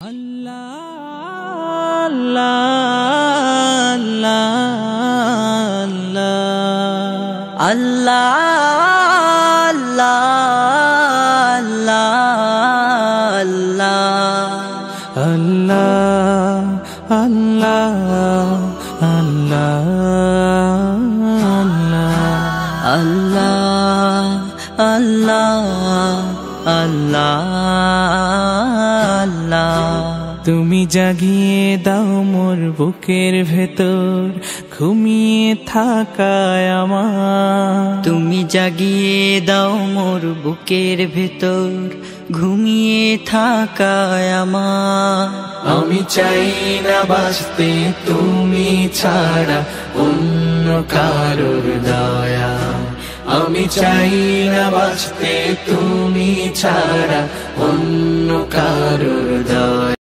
আল্লাহ আল্লাহ আল্লাহ আল্লাহ আল্লাহ আল্লাহ আল্লাহ তুমি জাগিয়ে দাও মোর বুকের ভেতর ঘুমিয়ে থাকায় আমার, তুমি জাগিয়ে দাও মোর বুকের ভেতর ঘুমিয়ে থাকায় আমার। আমি চাই না বাঁচতে তুমি ছাড়া অন্য কারোর দয়া, আমি চাই না বাঁচতে তুমি ছাড়া অন্য কারোর দয়া।